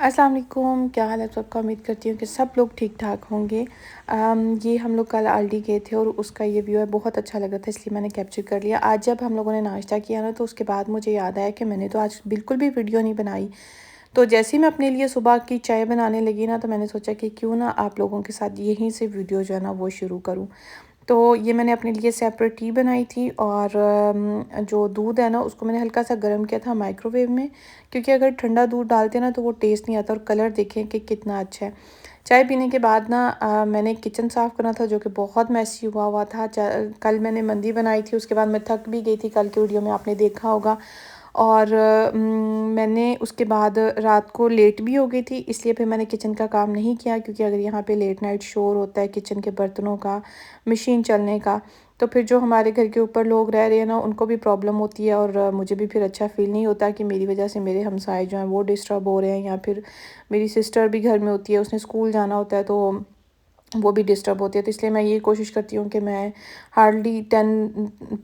अस्सलाम वालेकुम, क्या हाल है सबका। उम्मीद करती हूँ कि सब लोग ठीक ठाक होंगे। ये हम लोग कल आलडी गए थे और उसका ये व्यू है बहुत अच्छा लगा था, इसलिए मैंने कैप्चर कर लिया। आज जब हम लोगों ने नाश्ता किया ना, तो उसके बाद मुझे याद आया कि मैंने तो आज बिल्कुल भी वीडियो नहीं बनाई। तो जैसे ही मैं अपने लिए सुबह की चाय बनाने लगी ना, तो मैंने सोचा कि क्यों ना आप लोगों के साथ यहीं से वीडियो जो है ना वो शुरू करूँ। तो ये मैंने अपने लिए सेपरेट टी बनाई थी और जो दूध है ना उसको मैंने हल्का सा गर्म किया था माइक्रोवेव में, क्योंकि अगर ठंडा दूध डालते ना तो वो टेस्ट नहीं आता। और कलर देखें कि कितना अच्छा है। चाय पीने के बाद ना मैंने किचन साफ़ करना था, जो कि बहुत मैसी हुआ हुआ था। कल मैंने मंदी बनाई थी, उसके बाद मैं थक भी गई थी। कल की वीडियो में आपने देखा होगा। और मैंने उसके बाद रात को लेट भी हो गई थी, इसलिए फिर मैंने किचन का काम नहीं किया, क्योंकि अगर यहाँ पे लेट नाइट शोर होता है किचन के बर्तनों का, मशीन चलने का, तो फिर जो हमारे घर के ऊपर लोग रह रहे हैं ना उनको भी प्रॉब्लम होती है। और मुझे भी फिर अच्छा फ़ील नहीं होता कि मेरी वजह से मेरे हमसाए जो हैं वो डिस्टर्ब हो रहे हैं, या फिर मेरी सिस्टर भी घर में होती है, उसने स्कूल जाना होता है, तो वो भी डिस्टर्ब होती है। तो इसलिए मैं ये कोशिश करती हूँ कि मैं हार्डली 10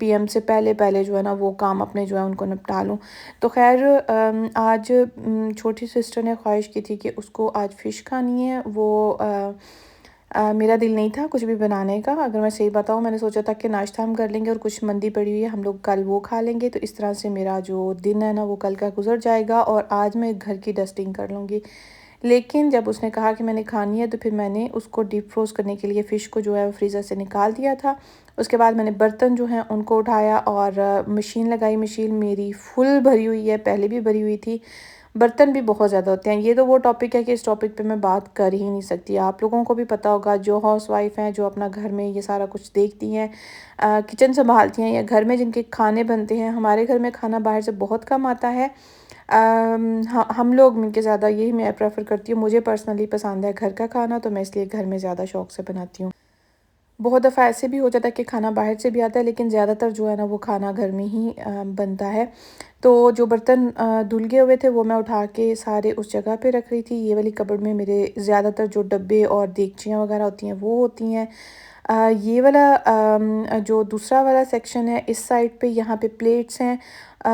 PM से पहले पहले जो है ना वो काम अपने जो है उनको निपटा लूँ। तो ख़ैर आज छोटी सिस्टर ने ख्वाहिश की थी कि उसको आज फ़िश खानी है। वो मेरा दिल नहीं था कुछ भी बनाने का। अगर मैं सही बताऊँ, मैंने सोचा था कि नाश्ता हम कर लेंगे और कुछ मंदी पड़ी हुई है, हम लोग कल वो खा लेंगे। तो इस तरह से मेरा जो दिन है ना वो कल का गुजर जाएगा और आज मैं घर की डस्टिंग कर लूँगी। लेकिन जब उसने कहा कि मैंने खानी है, तो फिर मैंने उसको डीप फ्रोज़ करने के लिए फ़िश को जो है वो फ्रीज़र से निकाल दिया था। उसके बाद मैंने बर्तन जो हैं उनको उठाया और मशीन लगाई। मशीन मेरी फुल भरी हुई है, पहले भी भरी हुई थी। बर्तन भी बहुत ज़्यादा होते हैं। ये तो वो टॉपिक है कि इस टॉपिक पे मैं बात कर ही नहीं सकती। आप लोगों को भी पता होगा, जो हाउसवाइफ़ हैं, जो अपना घर में ये सारा कुछ देखती हैं, किचन सँभालती हैं, या घर में जिनके खाने बनते हैं। हमारे घर में खाना बाहर से बहुत कम आता है। हम लोग में के ज़्यादा यही मैं प्रेफ़र करती हूँ। मुझे पर्सनली पसंद है घर का खाना, तो मैं इसलिए घर में ज़्यादा शौक़ से बनाती हूँ। बहुत दफ़ा ऐसे भी हो जाता है कि खाना बाहर से भी आता है, लेकिन ज़्यादातर जो है ना वो खाना घर में ही बनता है। तो जो बर्तन धुल गए हुए थे वो मैं उठा के सारे उस जगह पे रख रही थी। ये वाली कबर्ड में मेरे ज़्यादातर जो डब्बे और देगचियाँ वग़ैरह होती हैं वो होती हैं। ये वाला जो दूसरा वाला सेक्शन है इस साइड पे, यहाँ पे प्लेट्स हैं।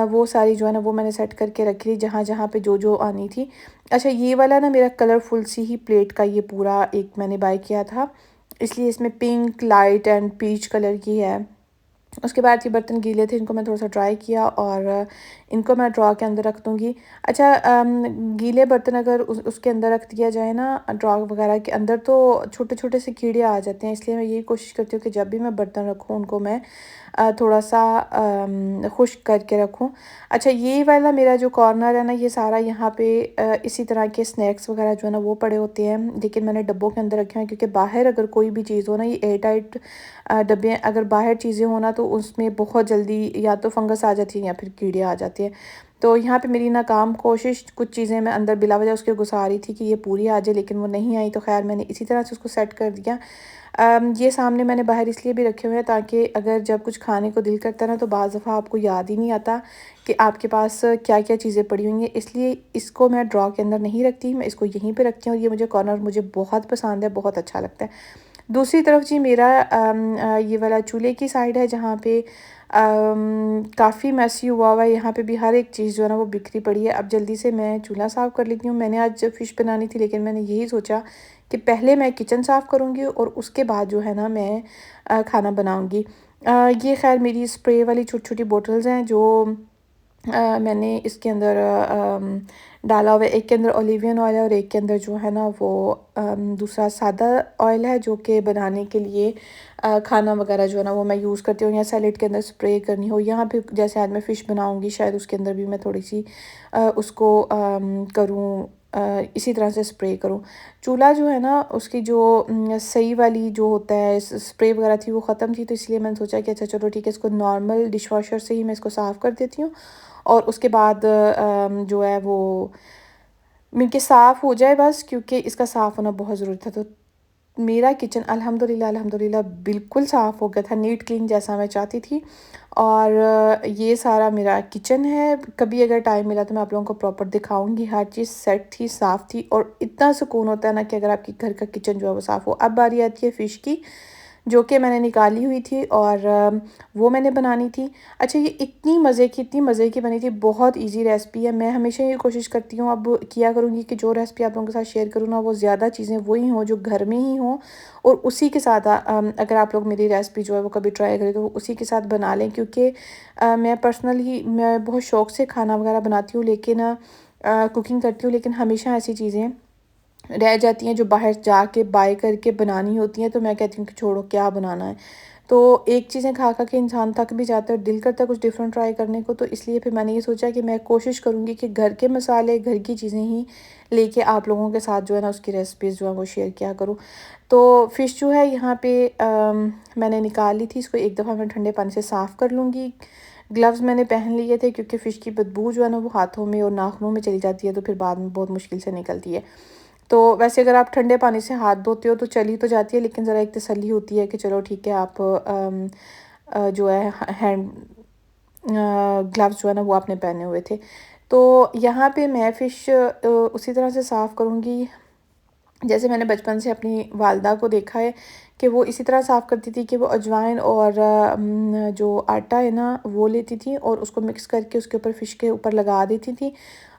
वो सारी जो है ना वो मैंने सेट करके रखी थी जहाँ-जहाँ पे जो-जो आनी थी। अच्छा, ये वाला ना मेरा कलरफुल सी ही प्लेट का ये पूरा एक मैंने बाय किया था। इसलिए इसमें pink, light and peach colour की है। उसके बाद ये बर्तन गीले थे, इनको मैं थोड़ा-सा ड्राई किया और इनको मैं ड्रॉ के अंदर रख दूँगी। अच्छा, गीले बर्तन अगर उसके अंदर रख दिया जाए ना ड्रॉ वगैरह के अंदर, तो छोटे-छोटे से कीड़े आ जाते हैं। इसलिए मैं यही कोशिश करती हूँ कि जब भी मैं बर्तन रखूँ उनको मैं थोड़ा-सा खुश्क करके रखूँ। अच्छा, ये वाला मेरा जो कॉर्नर है ना, ये सारा यहाँ पे इसी तरह के स्नैक्स वगैरह जो है ना वो पड़े होते हैं, लेकिन मैंने डब्बों के अंदर रखे हैं, क्योंकि बाहर अगर कोई भी चीज़ हो ना, ये एयर टाइट डब्बे हैं। अगर बाहर चीज़ें हो ना तो उसमें बहुत जल्दी या तो फंगस आ जाती है या फिर कीड़े आ जाते हैं। तो यहाँ पे मेरी नाकाम कोशिश, कुछ चीज़ें मैं अंदर बिला वजह उसके घुसा रही थी कि ये पूरी आ जाए, लेकिन वो नहीं आई। तो ख़ैर मैंने इसी तरह से उसको सेट कर दिया। ये सामने मैंने बाहर इसलिए भी रखे हुए हैं ताकि अगर जब कुछ खाने को दिल करता है ना, तो बाज़ दफ़ा आपको याद ही नहीं आता कि आपके पास क्या-क्या चीज़ें पड़ी हुई हैं। इसलिए इसको मैं ड्रॉ के अंदर नहीं रखती, मैं इसको यहीं पे रखती हूँ। और ये मुझे कॉर्नर मुझे बहुत पसंद है, बहुत अच्छा लगता है। दूसरी तरफ जी मेरा ये वाला चूल्हे की साइड है, जहाँ पे काफ़ी मेसी हुआ हुआ है। यहाँ पे भी हर एक चीज़ जो है ना वो बिखरी पड़ी है। अब जल्दी से मैं चूल्हा साफ़ कर लेती हूँ। मैंने आज फ़िश बनानी थी, लेकिन मैंने यही सोचा कि पहले मैं किचन साफ़ करूँगी और उसके बाद जो है ना मैं खाना बनाऊँगी। ये ख़ैर मेरी स्प्रे वाली छोटी-छोटी बॉटल्स हैं, जो मैंने इसके अंदर डाला हुआ है। एक के अंदर ओलिवियन ऑयल है और एक के अंदर जो है ना वो दूसरा सादा ऑयल है, जो कि बनाने के लिए खाना वगैरह जो है ना वो मैं यूज़ करती हूँ, या सैलेड के अंदर स्प्रे करनी हो। यहाँ पे जैसे आज मैं फ़िश बनाऊँगी, शायद उसके अंदर भी मैं थोड़ी-सी उसको करूँ, इसी तरह से स्प्रे करूँ। चूल्हा जो है ना उसकी जो सही वाली जो होता है स्प्रे वगैरह थी वो ख़त्म थी, तो इसलिए मैंने सोचा कि अच्छा चलो ठीक है, इसको नॉर्मल डिशवॉशर से ही मैं इसको साफ़ कर देती हूँ। और उसके बाद जो है वो मिनके साफ़ हो जाए बस, क्योंकि इसका साफ़ होना बहुत ज़रूरी था। तो मेरा किचन अल्हम्दुलिल्लाह अल्हम्दुलिल्लाह बिल्कुल साफ़ हो गया था, नीट क्लीन जैसा मैं चाहती थी। और ये सारा मेरा किचन है। कभी अगर टाइम मिला तो मैं आप लोगों को प्रॉपर दिखाऊँगी। हर चीज़ सेट थी, साफ़ थी, और इतना सुकून होता है ना कि अगर आपके घर का किचन जो है वो साफ़ हो। अब बारी आती है फ़िश की, जो कि मैंने निकाली हुई थी और वो मैंने बनानी थी। अच्छा, ये इतनी मज़े की बनी थी, बहुत ईजी रेसिपी है। मैं हमेशा ये कोशिश करती हूँ, अब किया करूँगी कि जो रेसिपी आप लोगों के साथ शेयर करूँ ना, वो ज़्यादा चीज़ें वही हों जो घर में ही हों, और उसी के साथ अगर आप लोग मेरी रेसिपी जो है वो कभी ट्राई करें तो उसी के साथ बना लें, क्योंकि मैं बहुत शौक़ से खाना वगैरह बनाती हूँ, लेकिन कुकिंग करती हूँ, लेकिन हमेशा ऐसी चीज़ें रह जाती हैं जो बाहर जाके बाय करके बनानी होती हैं, तो मैं कहती हूँ कि छोड़ो, क्या बनाना है। तो एक चीज़ें खा खा के इंसान थक भी जाता है और दिल करता है कुछ डिफरेंट ट्राई करने को, तो इसलिए फिर मैंने ये सोचा कि मैं कोशिश करूँगी कि घर के मसाले, घर की चीज़ें ही लेके आप लोगों के साथ जो है ना उसकी रेसिपीज़ जो है वो शेयर किया करूँ। तो फ़िश जो है यहाँ पे मैंने निकाल ली थी, इसको एक दफ़ा मैं ठंडे पानी से साफ़ कर लूँगी। ग्लव्स मैंने पहन लिए थे क्योंकि फ़िश की बदबू जो है ना वो हाथों में और नाखूनों में चली जाती है, तो फिर बाद में बहुत मुश्किल से निकलती है। तो वैसे अगर आप ठंडे पानी से हाथ धोते हो तो चली तो जाती है, लेकिन ज़रा एक तसल्ली होती है कि चलो ठीक है, आप जो है हैंड ग्लव्स जो है ना वो आपने पहने हुए थे। तो यहाँ पे मैं फ़िश उसी तरह से साफ़ करूँगी जैसे मैंने बचपन से अपनी वालदा को देखा है कि वो इसी तरह साफ़ करती थी कि वो अजवाइन और जो आटा है ना वो लेती थी और उसको मिक्स करके उसके ऊपर फ़िश के ऊपर लगा देती थी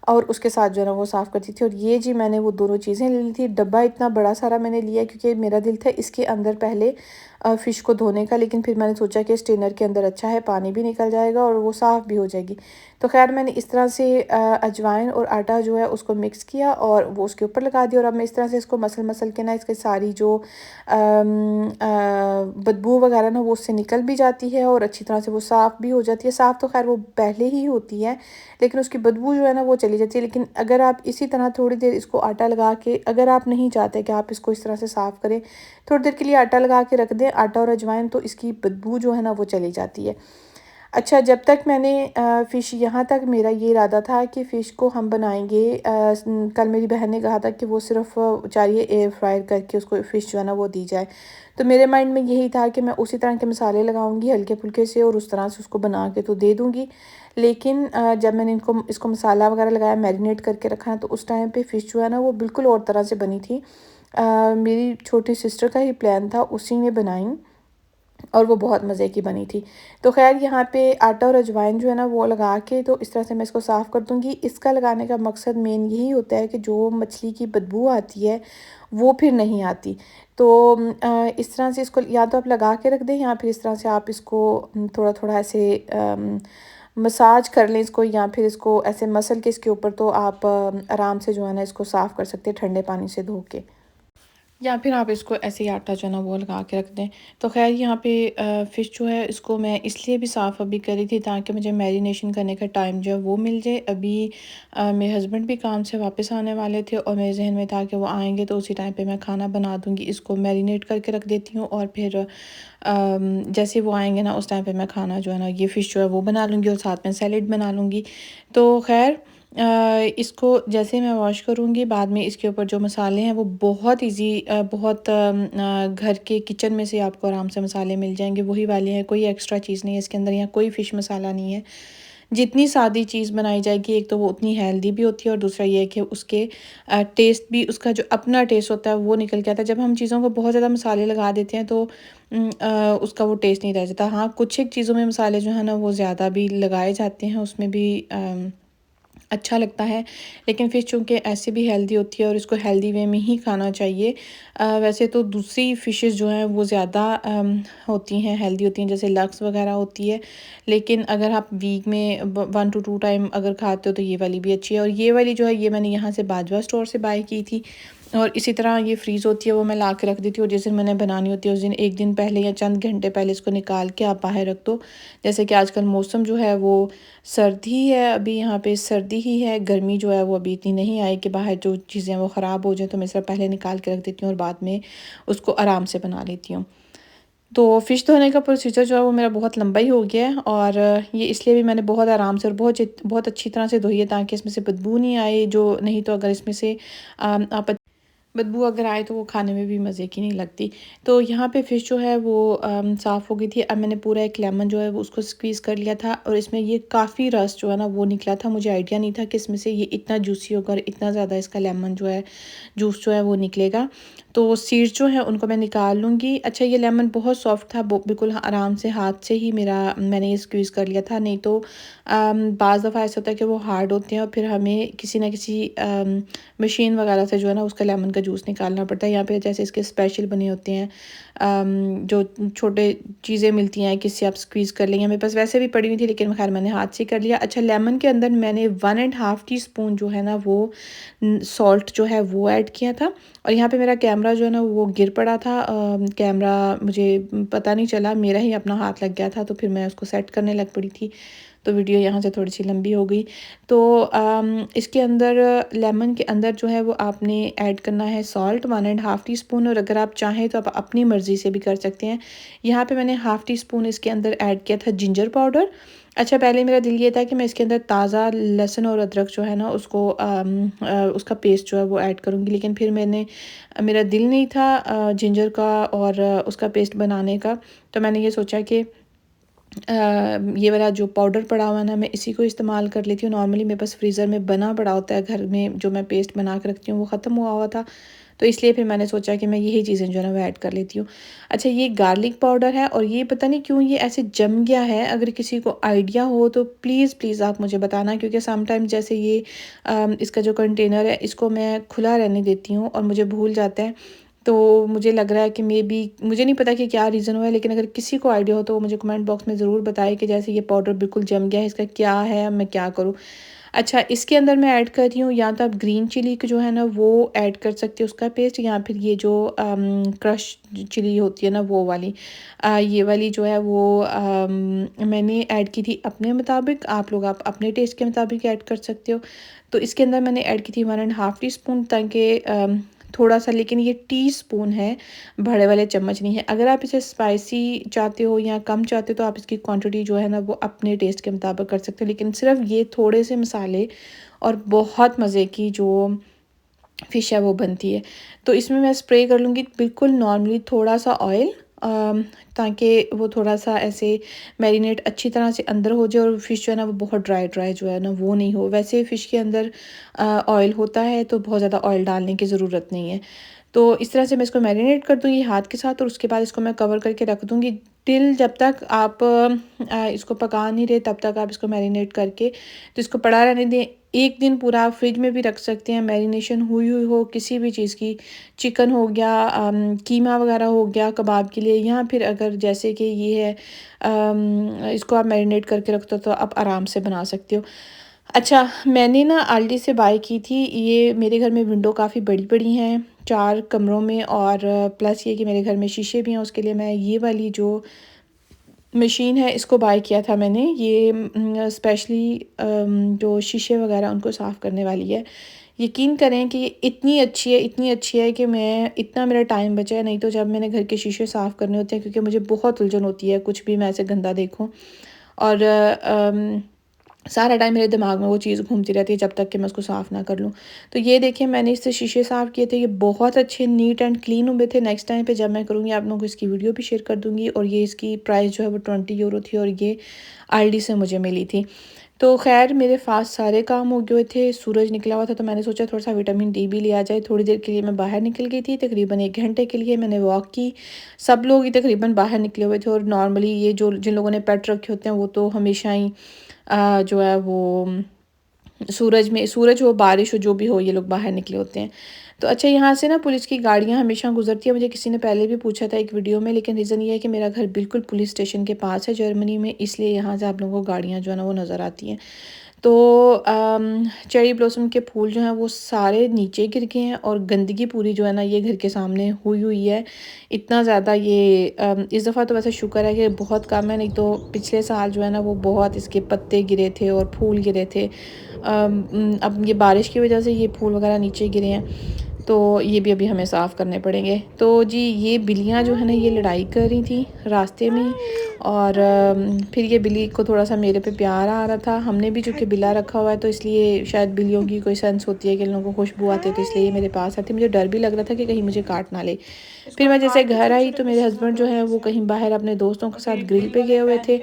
और उसके साथ जो है ना वो साफ़ करती थी। और ये जी मैंने वो दोनों चीज़ें ले ली थी। डब्बा इतना बड़ा सारा मैंने लिया क्योंकि मेरा दिल था इसके अंदर पहले फ़िश को धोने का, लेकिन फिर मैंने सोचा कि स्ट्रेनर के अंदर अच्छा है, पानी भी निकल जाएगा और वो साफ़ भी हो जाएगी। तो ख़ैर मैंने इस तरह से अजवाइन और आटा जो है उसको मिक्स किया और वो उसके ऊपर लगा दिया, और अब मैं इस तरह से इसको मसल के ना इसकी सारी जो बदबू वगैरह ना वो उससे निकल भी जाती है और अच्छी तरह से वो साफ़ भी हो जाती है। साफ़ तो ख़ैर वो पहले ही होती है, लेकिन उसकी बदबू जो है ना वो चली जाती है। लेकिन अगर आप इसी तरह थोड़ी देर इसको आटा लगा के, अगर आप नहीं चाहते कि आप इसको इस तरह से साफ़ करें, थोड़ी देर के लिए आटा लगा के रख दें, आटा और अजवाइन, तो इसकी बदबू जो है ना वो चली जाती है। अच्छा, जब तक मैंने फ़िश, यहाँ तक मेरा ये इरादा था कि फ़िश को हम बनाएँगे। कल मेरी बहन ने कहा था कि वो सिर्फ़ चाहिए एयर फ्रायर करके उसको फ़िश जो है ना वो दी जाए। तो मेरे माइंड में यही था कि मैं उसी तरह के मसाले लगाऊँगी हल्के-फुल्के से और उस तरह से उसको बना के तो दे दूँगी। लेकिन जब मैंने इसको मसाला वगैरह लगाया, मैरिनेट करके रखा है, तो उस टाइम पे फ़िश जो है ना वो बिल्कुल और तरह से बनी थी। मेरी छोटी सिस्टर का ही प्लान था, उसी ने बनाई और वो बहुत मज़े की बनी थी। तो ख़ैर यहाँ पे आटा और अजवाइन जो है ना वो लगा के तो इस तरह से मैं इसको साफ़ कर दूँगी। इसका लगाने का मकसद मेन यही होता है कि जो मछली की बदबू आती है वो फिर नहीं आती। तो इस तरह से इसको या तो आप लगा के रख दें या फिर इस तरह से आप इसको थोड़ा-थोड़ा ऐसे मसाज कर लें इसको, या फिर इसको ऐसे मसल के इसके ऊपर, तो आप आराम से जो है ना इसको साफ़ कर सकते हैं ठंडे पानी से धो के। या फिर आप इसको ऐसे ही आटा जो है ना वो लगा के रख दें। तो ख़ैर यहाँ पे फ़िश जो है इसको मैं इसलिए भी साफ़ अभी करी थी ताकि मुझे मैरिनेशन करने का टाइम जो है वो मिल जाए। अभी मेरे हस्बैंड भी काम से वापस आने वाले थे और मेरे जहन में था कि वो आएंगे तो उसी टाइम पे मैं खाना बना दूँगी। इसको मैरिनेट करके रख देती हूँ और फिर जैसे वो आएंगे ना उस टाइम पे मैं खाना जो है ना ये फ़िश जो है वो बना लूँगी और साथ में सैलेड बना लूँगी। तो ख़ैर इसको जैसे मैं वॉश करूँगी, बाद में इसके ऊपर जो मसाले हैं वो बहुत ईज़ी, बहुत घर के किचन में से आपको आराम से मसाले मिल जाएंगे, वही वाले हैं, कोई एक्स्ट्रा चीज़ नहीं है इसके अंदर, यहाँ कोई फ़िश मसाला नहीं है। जितनी सादी चीज़ बनाई जाएगी, एक तो वो उतनी हेल्दी भी होती है और दूसरा ये है कि उसके टेस्ट भी, उसका जो अपना टेस्ट होता है वो निकल के आता है। जब हम चीज़ों को बहुत ज़्यादा मसाले लगा देते हैं तो उसका वो टेस्ट नहीं रह जाता। हाँ, कुछ एक चीज़ों में मसाले जो है ना वो ज़्यादा भी लगाए जाते हैं, उसमें भी अच्छा लगता है, लेकिन फ़िश चूँकि ऐसे भी हेल्दी होती है और इसको हेल्दी वे में ही खाना चाहिए। वैसे तो दूसरी फ़िशेस जो हैं वो ज़्यादा होती हैं, हेल्दी होती हैं, जैसे लक्स वगैरह होती है, लेकिन अगर आप वीक में 1 to 2 टाइम अगर खाते हो तो ये वाली भी अच्छी है। और ये वाली जो है ये मैंने यहाँ से बाजवा स्टोर से बाय की थी और इसी तरह ये फ्रीज़ होती है, वो मैं ला के रख देती हूँ, और जिस दिन मैंने बनानी होती है उस दिन एक दिन पहले या चंद घंटे पहले इसको निकाल के आप बाहर रख दो। जैसे कि आजकल मौसम जो है वो सर्दी है, अभी यहाँ पे सर्दी ही है, गर्मी जो है वो अभी इतनी नहीं आई कि बाहर जो चीज़ें वो ख़राब हो जाए, तो मैं इसे पहले निकाल के रख देती हूँ और बाद में उसको आराम से बना लेती हूँ। तो फ़िश धोने का प्रोसीजर जो है वो मेरा बहुत लंबा ही हो गया है, और ये इसलिए भी मैंने बहुत आराम से और बहुत अच्छी तरह से धोई है ताकि इसमें से बदबू नहीं आए, जो नहीं तो अगर इसमें से आप बदबू अगर आए तो वो खाने में भी मज़े की नहीं लगती। तो यहाँ पे फ़िश जो है वो साफ़ हो गई थी। अब मैंने पूरा एक लेमन जो है वो उसको स्क्वीज़ कर लिया था और इसमें ये काफ़ी रस जो है ना वो निकला था। मुझे आइडिया नहीं था कि इसमें से ये इतना जूसी होगा और इतना ज़्यादा इसका लेमन जो है जूस जो है वो निकलेगा। तो सीड्स जो हैं उनको मैं निकाल लूँगी। अच्छा, ये लेमन बहुत सॉफ्ट था, बिल्कुल आराम से हाथ से ही मैंने ये स्क्वीज़ कर लिया था। नहीं तो बाज़ दफ़ा ऐसा होता है कि वो हार्ड होते हैं और फिर हमें किसी ना किसी मशीन वगैरह से जो है ना उसका लेमन का जूस निकालना पड़ता है। यहाँ पे जैसे इसके स्पेशल बने होते हैं, जो छोटे चीज़ें मिलती हैं किससे आप स्क्वीज़ कर लेंगे। मेरे पास वैसे भी पड़ी हुई थी, लेकिन खैर मैंने हाथ से कर लिया। अच्छा, लेमन के अंदर मैंने 1.5 टीस्पून जो है ना वो सॉल्ट जो है वो ऐड किया था। और यहाँ पे मेरा कैमरा जो है ना वो गिर पड़ा था। कैमरा मुझे पता नहीं चला, मेरा ही अपना हाथ लग गया था, तो फिर मैं उसको सेट करने लग पड़ी थी, तो वीडियो यहाँ से थोड़ी सी लंबी हो गई। तो इसके अंदर लेमन के अंदर जो है वो आपने ऐड करना है सॉल्ट 1.5 टीस्पून, और अगर आप चाहें तो आप अपनी मर्ज़ी से भी कर सकते हैं। यहाँ पे मैंने 1/2 टीस्पून इसके अंदर ऐड किया था जिंजर पाउडर। अच्छा, पहले मेरा दिल ये था कि मैं इसके अंदर ताज़ा लहसुन और अदरक जो है ना उसको उसका पेस्ट जो है वो ऐड करूँगी, लेकिन फिर मेरा दिल नहीं था जिंजर का और उसका पेस्ट बनाने का। तो मैंने ये सोचा कि ये वाला जो पाउडर पड़ा हुआ है ना मैं इसी को इस्तेमाल कर लेती हूँ। नॉर्मली मेरे पास फ्रीज़र में बना पड़ा होता है घर में, जो मैं पेस्ट बना के रखती हूँ वो ख़त्म हुआ हुआ था, तो इसलिए फिर मैंने सोचा कि मैं यही चीज़ें जो है ना वो ऐड कर लेती हूँ। अच्छा, ये गार्लिक पाउडर है और ये पता नहीं क्यों ये ऐसे जम गया है। अगर किसी को आइडिया हो तो प्लीज़ प्लीज़ आप मुझे बताना, क्योंकि समटाइम जैसे ये इसका जो कंटेनर है इसको मैं खुला रहने देती हूँ और मुझे भूल जाता है। तो मुझे लग रहा है कि मे बी, मुझे नहीं पता कि क्या रीज़न हुआ है, लेकिन अगर किसी को आइडिया हो तो वो मुझे कमेंट बॉक्स में ज़रूर बताए कि जैसे ये पाउडर बिल्कुल जम गया है, इसका क्या है, अब मैं क्या करूँ। अच्छा, इसके अंदर मैं ऐड कर रही हूँ, या तो आप ग्रीन चिली की जो है ना वो ऐड कर सकते हो उसका पेस्ट, या फिर ये जो क्रश चिली होती है ना वो वाली, ये वाली जो है वो मैंने ऐड की थी अपने मुताबिक। आप लोग आप अपने टेस्ट के मुताबिक ऐड कर सकते हो। तो इसके अंदर मैंने ऐड की थी 1.5 टीस्पून, ताकि थोड़ा सा, लेकिन ये टीस्पून है, बड़े वाले चम्मच नहीं है। अगर आप इसे स्पाइसी चाहते हो या कम चाहते हो तो आप इसकी क्वांटिटी जो है ना वो अपने टेस्ट के मुताबिक कर सकते हो, लेकिन सिर्फ ये थोड़े से मसाले और बहुत मज़े की जो फ़िश है वो बनती है। तो इसमें मैं स्प्रे कर लूँगी बिल्कुल नॉर्मली थोड़ा सा ऑयल, ताकि वो थोड़ा सा ऐसे मैरिनेट अच्छी तरह से अंदर हो जाए और फ़िश जो है ना वो बहुत ड्राई ड्राई जो है ना वो नहीं हो। वैसे फ़िश के अंदर ऑयल होता है तो बहुत ज़्यादा ऑयल डालने की ज़रूरत नहीं है। तो इस तरह से मैं इसको मैरिनेट कर दूँगी हाथ के साथ, और उसके बाद इसको मैं कवर करके रख दूँगी टिल जब तक आप इसको पका नहीं रहे तब तक आप इसको मैरिनेट करके तो इसको पड़ा रहने दें। एक दिन पूरा आप फ्रिज में भी रख सकते हैं, मैरिनेशन हुई हुई हो किसी भी चीज़ की, चिकन हो गया, कीमा वगैरह हो गया कबाब के लिए, या फिर अगर जैसे कि ये है इसको आप मैरिनेट करके रखते हो तो आप आराम से बना सकते हो। अच्छा, मैंने ना आल्डी से बाय की थी। ये मेरे घर में विंडो काफ़ी बड़ी-बड़ी हैं 4 कमरों में, और प्लस ये कि मेरे घर में शीशे भी हैं, उसके लिए मैं ये वाली जो मशीन है इसको बाय किया था मैंने। ये स्पेशली जो शीशे वगैरह उनको साफ़ करने वाली है। यकीन करें कि ये इतनी अच्छी है, इतनी अच्छी है कि मैं इतना मेरा टाइम बचा है, नहीं तो जब मैंने घर के शीशे साफ़ करने होते हैं, क्योंकि मुझे बहुत उलझन होती है कुछ भी मैं ऐसे गंदा देखूँ, और सारा टाइम मेरे दिमाग में वो चीज़ घूमती रहती है जब तक कि मैं उसको साफ़ ना कर लूँ। तो ये देखिए मैंने इससे शीशे साफ़ किए थे, ये बहुत अच्छे नीट एंड क्लीन हुए थे। नेक्स्ट टाइम पे जब मैं करूँगी आप लोगों को इसकी वीडियो भी शेयर कर दूँगी। और ये इसकी प्राइस जो है वो 20 यूरो थी, और ये आल्डी से मुझे मिली थी। तो ख़ैर मेरे पास सारे काम हो गए थे, सूरज निकला हुआ था, तो मैंने सोचा थोड़ा सा विटामिन डी भी लिया जाए। थोड़ी देर के लिए मैं बाहर निकल गई थी, तकरीबन 1 घंटे के लिए मैंने वॉक की। सब लोग ही तकरीबन बाहर निकले हुए थे, और नॉर्मली ये जो जिन लोगों ने पेट रखे होते हैं वो तो हमेशा ही जो है वो सूरज हो बारिश हो जो भी हो ये लोग बाहर निकले होते हैं। तो अच्छा, यहाँ से ना पुलिस की गाड़ियाँ हमेशा गुजरती है। मुझे किसी ने पहले भी पूछा था एक वीडियो में, लेकिन रीज़न ये है कि मेरा घर बिल्कुल पुलिस स्टेशन के पास है जर्मनी में, इसलिए यहाँ से आप लोगों को गाड़ियाँ जो है ना वो नज़र आती हैं। तो चेरी ब्लॉसम के फूल जो हैं वो सारे नीचे गिर गए हैं, और गंदगी पूरी जो है ना ये घर के सामने हुई हुई है। इतना ज़्यादा ये इस दफ़ा तो वैसे शुक्र है कि बहुत कम है, नहीं तो पिछले साल जो है ना वो बहुत इसके पत्ते गिरे थे और फूल गिरे थे। अब ये बारिश की वजह से ये फूल वगैरह नीचे गिरे हैं, तो ये भी अभी हमें साफ़ करने पड़ेंगे। तो जी, ये बिल्लियाँ जो है ना ये लड़ाई कर रही थी रास्ते में, और फिर ये बिल्ली को थोड़ा सा मेरे पे प्यार आ रहा था। हमने भी चूँकि बिल्ला रखा हुआ है तो इसलिए शायद बिल्लियों की कोई सेंस होती है कि इन लोगों को खुशबू आती है, तो इसलिए ये मेरे पास आती। मुझे डर भी लग रहा था कि कहीं मुझे काट ना ले। फिर मैं जैसे घर आई तो मेरे हस्बैंड जो है वो कहीं बाहर अपने दोस्तों के साथ ग्रिल पे गए हुए थे।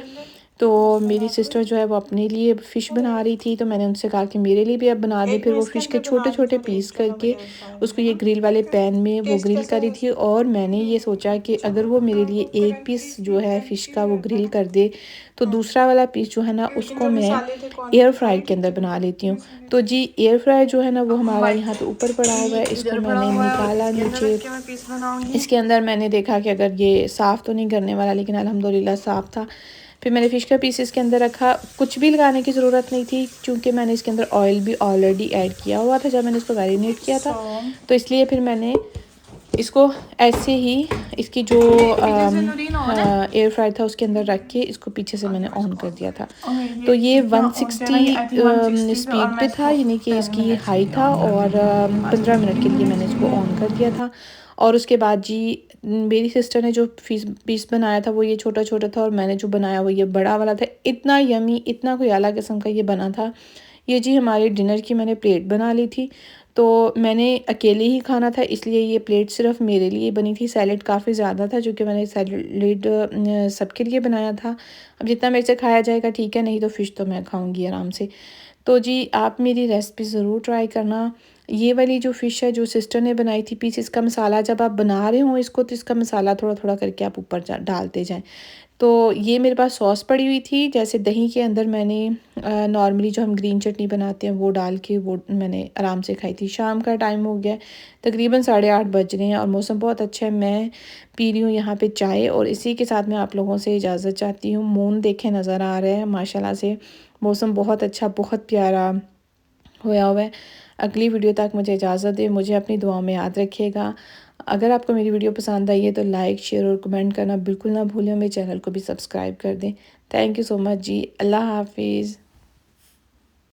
तो मेरी सिस्टर जो है वो अपने लिए फ़िश बना रही थी, तो मैंने उनसे कहा कि मेरे लिए भी अब बना दें। एक फिर मैं वो इसके फ़िश के अंदर बना रही छोटे-छोटे हूँ, देख पीस लेना करके एयर फ्रायर में उसको ये ना। ग्रिल वाले पैन में वो टेस्ट ग्रिल कैसा करी है थी। इसका? और मैंने ये सोचा कि अगर वो मेरे लिए एक पीस जो है फ़िश का वो ग्रिल कर दे, तो हाँ, दूसरा वाला पीस जो है ना लेकिन उसको जो मैं मसाले थे कौन एयर फ्रायर सारे के ठीक अंदर थे बना लेती हूँ। मसाले? तो जी एयर फ्रायर जो है ना वो हमारा माइक यहाँ पे ऊपर पड़ा हुआ ये है, इसको इधर पड़ा मैंने हुआ है और निकाला इसके अंदर नीचे। रख के मैं पीस बनाऊंगी। इसके अंदर मैंने देखा कि अगर ये साफ़ तो नहीं करने वाला, लेकिन अल्हम्दुलिल्लाह साफ़ था। फिर मैंने फ़िश का पीस इसके अंदर रखा। कुछ भी लगाने की ज़रूरत नहीं थी, क्योंकि मैंने इसके अंदर ऑयल भी ऑलरेडी ऐड किया हुआ था जब मैंने इसको मैरिनेट किया था। सो तो इसलिए फिर मैंने इसको ऐसे ही इसकी जो ये पीछे से नूरीन ऑन है। एयर फ्रायर था उसके अंदर रख के इसको पीछे से मैंने ऑन कर दिया था। और तो ये क्या ऑन करना, ये आई थिंक 160 160 पे, और स्पीड मैं पे था, इसको यानी कि 10 इसकी मिनट्स के हाई लिए था। ऑन और करूँगी। अच्छा 15 मिनट के 15 लिए मैंने मिनट्स के इसको लिए। ऑन कर दिया था। और उसके बाद जी मेरी सिस्टर ने जो पीस बनाया था वो ये छोटा छोटा था, और मैंने जो बनाया वो ये बड़ा वाला था। इतना यमी, इतना कोई आला किस्म का ये बना था। ये जी हमारे डिनर की मैंने प्लेट बना ली थी। तो मैंने अकेले ही खाना था, इसलिए ये प्लेट सिर्फ मेरे लिए बनी थी। सैलेड काफ़ी ज़्यादा था, जो कि मैंने सैलेड सबके लिए बनाया था। अब जितना मेरे से खाया जाएगा ठीक है, नहीं तो फ़िश तो मैं खाऊंगी आराम से। तो जी आप मेरी रेसिपी ज़रूर ट्राई करना। ये वाली जो फ़िश है जो सिस्टर ने बनाई थी पीस, इसका मसाला जब आप बना रहे हो इसको, तो इसका मसाला थोड़ा थोड़ा करके आप ऊपर डालते जाएं। तो ये मेरे पास सॉस पड़ी हुई थी, जैसे दही के अंदर मैंने नॉर्मली जो हम ग्रीन चटनी बनाते हैं वो डाल के वो मैंने आराम से खाई थी। शाम का टाइम हो गया, तकरीबन 8:30 बज रहे हैं और मौसम बहुत अच्छा है। मैं पी रही हूँ यहाँ पे चाय, और इसी के साथ मैं आप लोगों से इजाज़त चाहती हूँ। मून देखे नज़र आ रहा है माशाल्लाह से, मौसम बहुत अच्छा, बहुत प्यारा होया हुआ है। अगली वीडियो तक मुझे इजाज़त दें, मुझे अपनी दुआओं में याद रखिएगा। अगर आपको मेरी वीडियो पसंद आई है तो लाइक, शेयर और कमेंट करना बिल्कुल ना भूलें। मेरे चैनल को भी सब्सक्राइब कर दें। थैंक यू सो मच जी। अल्लाह हाफिज़।